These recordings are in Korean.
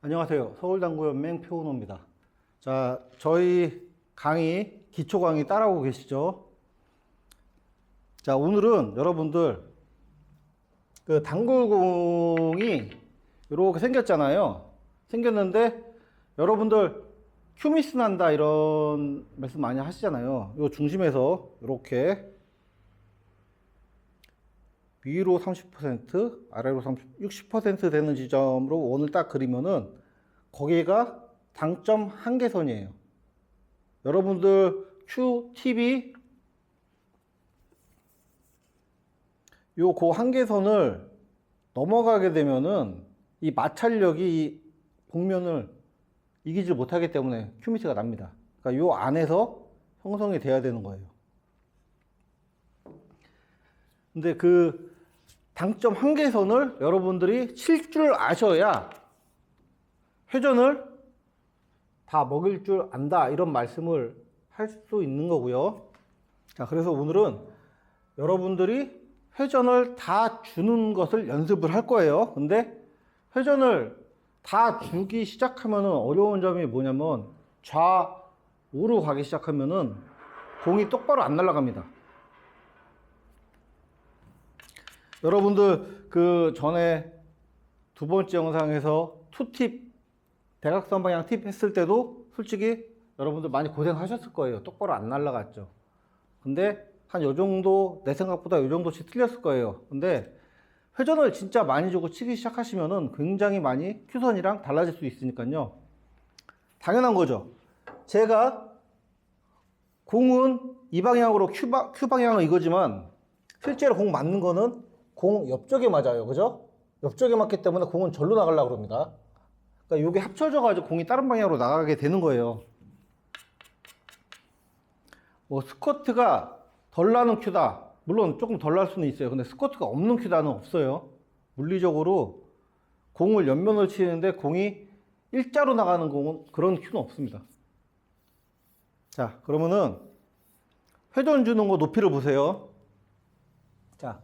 안녕하세요. 서울당구연맹 표은호입니다. 자, 저희 강의, 기초 강의 따라오고 계시죠? 자, 오늘은 여러분들 그 당구공이 이렇게 생겼잖아요. 생겼는데 여러분들 큐미스 난다 이런 말씀 많이 하시잖아요. 요 중심에서 이렇게 위로 30%, 아래로 60% 되는 지점으로 원을 딱 그리면은 거기가 당점 한계선이에요. 여러분들 QTB 요 그 한계선을 넘어가게 되면은 이 마찰력이 이 복면을 이기지 못하기 때문에 큐미스가 납니다. 그러니까 요 안에서 형성이 돼야 되는 거예요. 근데 그 당점 한계선을 여러분들이 칠 줄 아셔야 회전을 다 먹일 줄 안다 이런 말씀을 할 수 있는 거고요. 자, 그래서 오늘은 여러분들이 회전을 다 주는 것을 연습을 할 거예요. 근데 회전을 다 주기 시작하면은 어려운 점이 뭐냐면 좌우로 가기 시작하면은 공이 똑바로 안 날아갑니다. 여러분들 그 전에 두 번째 영상에서 투팁 대각선 방향 팁 했을 때도 솔직히 여러분들 많이 고생하셨을 거예요. 똑바로 안 날아갔죠. 근데 한 요 정도 내 생각보다 요 정도씩 틀렸을 거예요. 근데 회전을 진짜 많이 주고 치기 시작하시면은 굉장히 많이 큐선이랑 달라질 수 있으니까요. 당연한 거죠. 제가 공은 이 방향으로 큐 방향은 이거지만 실제로 공 맞는 거는 공 옆쪽에 맞아요. 그죠? 옆쪽에 맞기 때문에 공은 절로 나가려고 그럽니다. 그러니까 이게 합쳐져가지고 공이 다른 방향으로 나가게 되는 거예요. 뭐 스쿼트가 덜 나는 큐다. 물론 조금 덜 날 수는 있어요. 근데 스쿼트가 없는 큐다는 없어요. 물리적으로 공을 옆면을 치는데 공이 일자로 나가는 공은 그런 큐는 없습니다. 자, 그러면은 회전 주는 거 높이를 보세요. 자,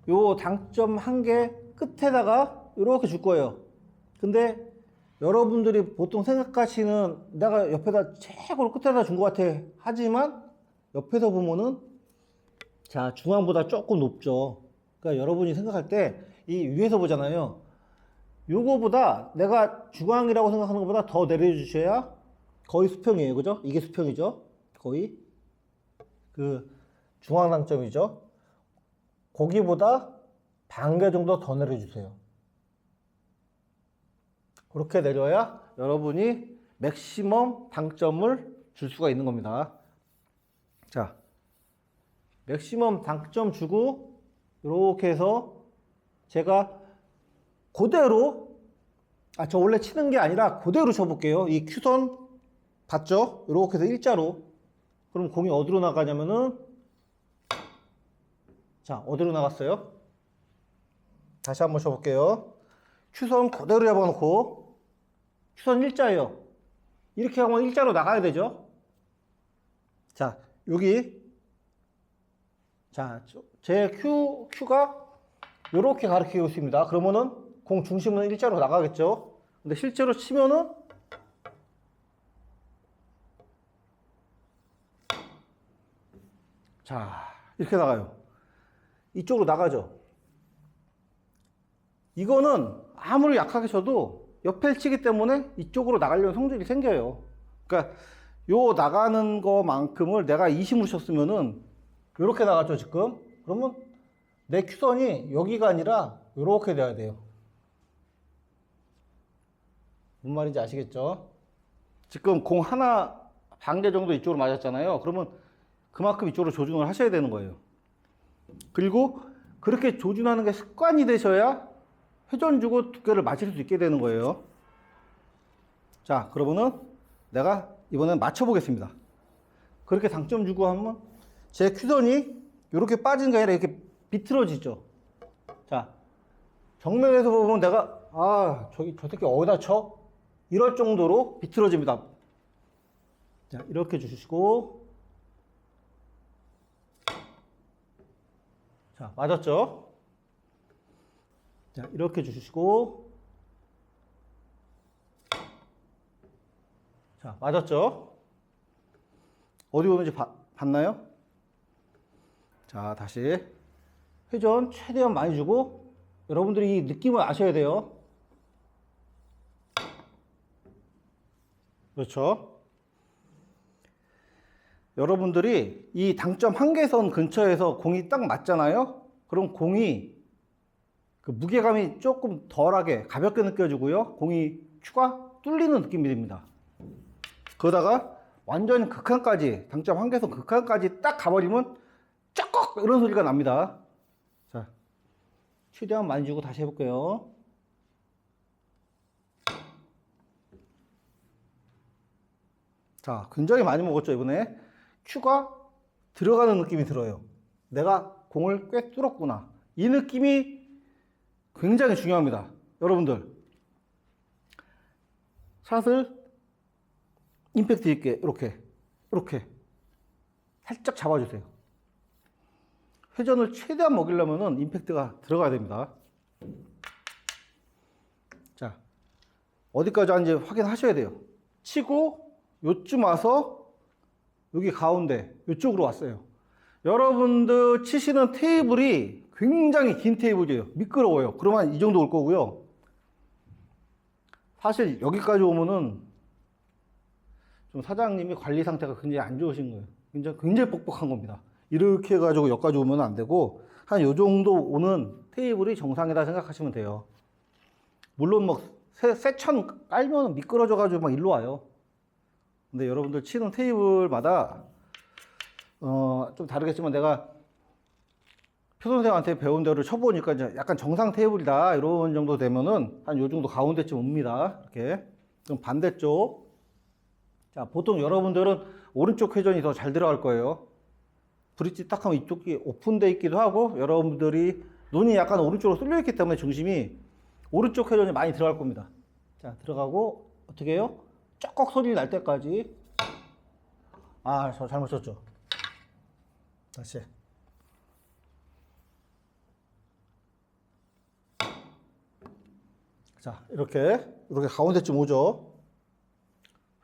요 당점 한개 끝에다가 이렇게 줄 거예요. 근데 여러분들이 보통 생각하시는 내가 옆에다 최고로 끝에다 준 것 같아 하지만 옆에서 보면은 자 중앙보다 조금 높죠. 그러니까 여러분이 생각할 때 이 위에서 보잖아요. 요거보다 내가 중앙이라고 생각하는 것보다 더 내려주셔야 거의 수평이에요. 그죠? 이게 수평이죠. 거의 그 중앙 당점이죠. 거기보다 반개 정도 더 내려주세요. 그렇게 내려야 여러분이 맥시멈 당점을 줄 수가 있는 겁니다. 자, 맥시멈 당점 주고 이렇게 해서 제가 그대로 저 원래 치는 게 아니라 그대로 쳐볼게요. 이 큐선 봤죠? 이렇게 해서 일자로. 그럼 공이 어디로 나가냐면은 자, 어디로 나갔어요? 다시 한번 쳐볼게요. 큐선 그대로 잡아놓고 큐선 일자예요. 이렇게 하면 일자로 나가야 되죠. 자, 여기 자, 제 큐가 이렇게 가리키고 있습니다. 그러면은 공 중심은 일자로 나가겠죠. 근데 실제로 치면은 자, 이렇게 나가요. 이쪽으로 나가죠. 이거는 아무리 약하게 쳐도 옆에 치기 때문에 이쪽으로 나가려는 성질이 생겨요. 그러니까 요 나가는 거만큼을 내가 20으로 쳤으면은 요렇게 나갔죠 지금. 그러면 내 큐선이 여기가 아니라 요렇게 돼야 돼요. 뭔 말인지 아시겠죠? 지금 공 하나 반개 정도 이쪽으로 맞았잖아요. 그러면 그만큼 이쪽으로 조준을 하셔야 되는 거예요. 그리고 그렇게 조준하는 게 습관이 되셔야 회전 주고 두께를 맞출 수 있게 되는 거예요. 자, 그러면은 내가 이번엔 맞춰보겠습니다. 그렇게 당점 주고 하면 제 큐선이 이렇게 빠지는 게 아니라 이렇게 비틀어지죠. 자, 정면에서 보면 내가 저 새끼 어디다 쳐? 이럴 정도로 비틀어집니다. 자, 이렇게 주시고 자, 맞았죠? 자, 이렇게 주시고 자, 맞았죠? 어디 오는지 봤나요? 자, 다시 회전 최대한 많이 주고 여러분들이 이 느낌을 아셔야 돼요. 그렇죠? 여러분들이 이 당점 한계선 근처에서 공이 딱 맞잖아요? 그럼 공이 그 무게감이 조금 덜하게 가볍게 느껴지고요. 공이 큐가 뚫리는 느낌이 듭니다. 그러다가 완전 극한까지, 당점 한계선 극한까지 딱 가버리면 쩍 이런 소리가 납니다. 자, 최대한 많이 주고 다시 해볼게요. 자, 굉장히 많이 먹었죠, 이번에. 큐가 들어가는 느낌이 들어요. 내가 공을 꽤 뚫었구나. 이 느낌이 굉장히 중요합니다. 여러분들, 샷을 임팩트 있게 이렇게 살짝 잡아주세요. 회전을 최대한 먹이려면 임팩트가 들어가야 됩니다. 자, 어디까지 왔는지 확인하셔야 돼요. 치고 요쯤 와서 여기 가운데 이쪽으로 왔어요. 여러분들 치시는 테이블이 굉장히 긴 테이블이에요. 미끄러워요. 그러면 이 정도 올 거고요. 사실 여기까지 오면은 좀 사장님이 관리 상태가 굉장히 안 좋으신 거예요. 굉장히 뻑뻑한 겁니다. 이렇게 해가지고 여기까지 오면 안 되고 한 요 정도 오는 테이블이 정상이다 생각하시면 돼요. 물론 뭐 세천 깔면 미끄러져가지고 막 일로 와요. 근데 여러분들 치는 테이블마다 좀 다르겠지만 내가 표 선생한테 배운 대로 쳐보니까 이제 약간 정상 테이블이다 이런 정도 되면은 한 요 정도 가운데쯤 옵니다. 이렇게. 그럼 반대쪽. 자, 보통 여러분들은 오른쪽 회전이 더 잘 들어갈 거예요. 브릿지 딱 하면 이쪽이 오픈되어 있기도 하고 여러분들이 눈이 약간 오른쪽으로 쏠려 있기 때문에 중심이 오른쪽 회전이 많이 들어갈 겁니다. 자, 들어가고 어떻게 해요? 쩍 소리 날 때까지. 아, 저 잘못 쳤죠. 다시. 자, 이렇게 가운데쯤 오죠.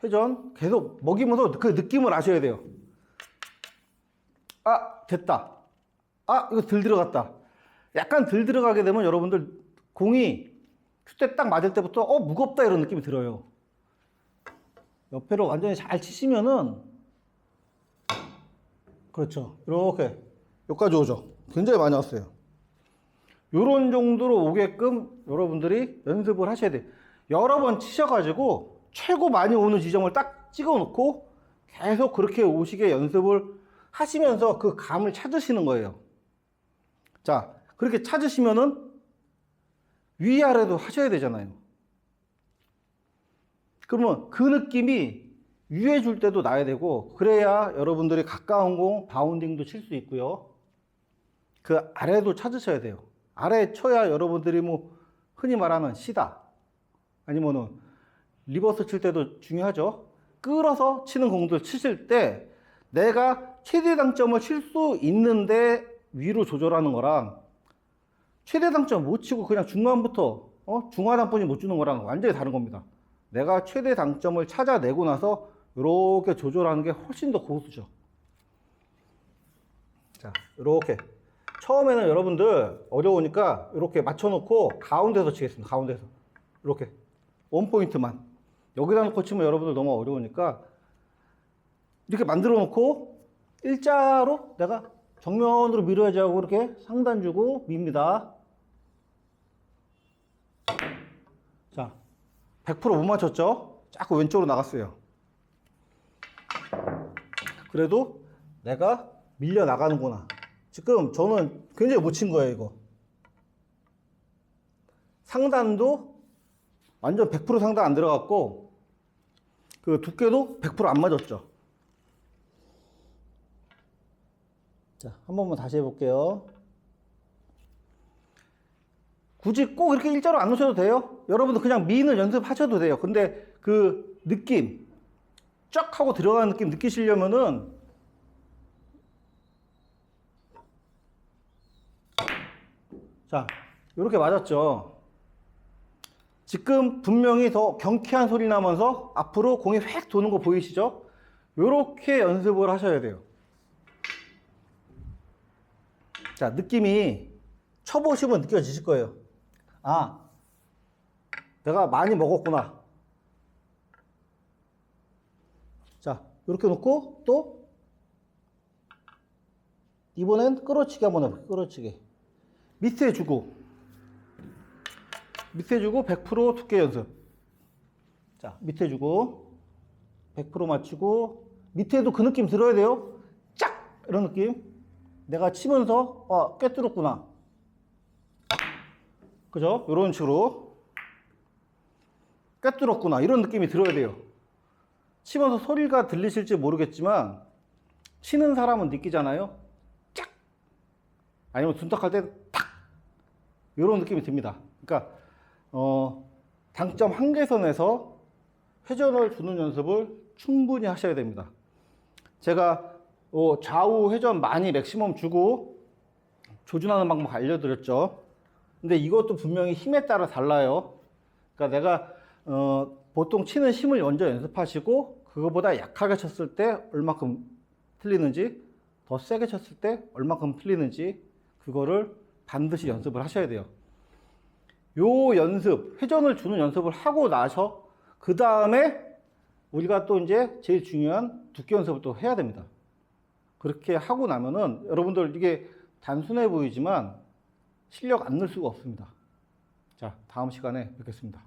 회전 계속 먹이면서 그 느낌을 아셔야 돼요. 아, 됐다. 아, 이거 덜 들어갔다. 약간 덜 들어가게 되면 여러분들 공이 큐대 딱 맞을 때부터 무겁다 이런 느낌이 들어요. 옆에로 완전히 잘 치시면은 그렇죠. 이렇게 여기까지 오죠. 굉장히 많이 왔어요. 요런 정도로 오게끔 여러분들이 연습을 하셔야 돼요. 여러 번 치셔가지고 최고 많이 오는 지점을 딱 찍어 놓고 계속 그렇게 오시게 연습을 하시면서 그 감을 찾으시는 거예요. 자, 그렇게 찾으시면은 위아래도 하셔야 되잖아요. 그러면 그 느낌이 위에 줄 때도 나야 되고, 그래야 여러분들이 가까운 공 바운딩도 칠 수 있고요. 그 아래도 찾으셔야 돼요. 아래 쳐야 여러분들이 뭐 흔히 말하는 시다 아니면은 리버스 칠 때도 중요하죠. 끌어서 치는 공들 치실 때 내가 최대 당점을 칠 수 있는데 위로 조절하는 거랑 최대 당점 못 치고 그냥 중간부터 중하단뿐이 못 주는 거랑 완전히 다른 겁니다. 내가 최대 당점을 찾아내고 나서 이렇게 조절하는 게 훨씬 더 고수죠. 자, 이렇게 처음에는 여러분들 어려우니까 이렇게 맞춰놓고 가운데서 치겠습니다. 가운데서 이렇게 원포인트만 여기다 놓고 치면 여러분들 너무 어려우니까 이렇게 만들어 놓고 일자로 내가 정면으로 밀어야지 하고 이렇게 상단 주고 밉니다. 자, 100% 못 맞췄죠? 자꾸 왼쪽으로 나갔어요. 그래도 내가 밀려 나가는구나. 지금 저는 굉장히 못 친 거예요, 이거. 상단도 완전 100% 상단 안 들어갔고, 그 두께도 100% 안 맞았죠. 자, 한 번만 다시 해볼게요. 굳이 꼭 이렇게 일자로 안 놓으셔도 돼요. 여러분도 그냥 미는 연습하셔도 돼요. 근데 그 느낌, 쫙 하고 들어가는 느낌 느끼시려면은 자, 이렇게 맞았죠. 지금 분명히 더 경쾌한 소리 나면서 앞으로 공이 획 도는 거 보이시죠? 요렇게 연습을 하셔야 돼요. 자, 느낌이 쳐보시면 느껴지실 거예요. 아, 내가 많이 먹었구나. 자, 이렇게 놓고 또 이번엔 끌어치기 한번 해볼게요. 끌어치기. 밑에 주고 100% 두께 연습. 자, 밑에 주고 100% 맞추고 밑에도 그 느낌 들어야 돼요. 짝! 이런 느낌. 내가 치면서 꿰뚫었구나. 그죠? 이런 식으로 꿰뚫었구나. 이런 느낌이 들어야 돼요. 치면서 소리가 들리실지 모르겠지만 치는 사람은 느끼잖아요. 짝! 아니면 둔탁할 때 탁! 이런 느낌이 듭니다. 그러니까 당점 한계선에서 회전을 주는 연습을 충분히 하셔야 됩니다. 제가 좌우 회전 많이 맥시멈 주고 조준하는 방법 알려드렸죠. 근데 이것도 분명히 힘에 따라 달라요. 그러니까 내가 보통 치는 힘을 먼저 연습하시고 그거보다 약하게 쳤을 때 얼마큼 틀리는지, 더 세게 쳤을 때 얼마큼 틀리는지 그거를 반드시 연습을 하셔야 돼요. 요 연습, 회전을 주는 연습을 하고 나서 그 다음에 우리가 또 이제 제일 중요한 두께 연습을 또 해야 됩니다. 그렇게 하고 나면은 여러분들 이게 단순해 보이지만 실력 안 늘 수가 없습니다. 자, 다음 시간에 뵙겠습니다.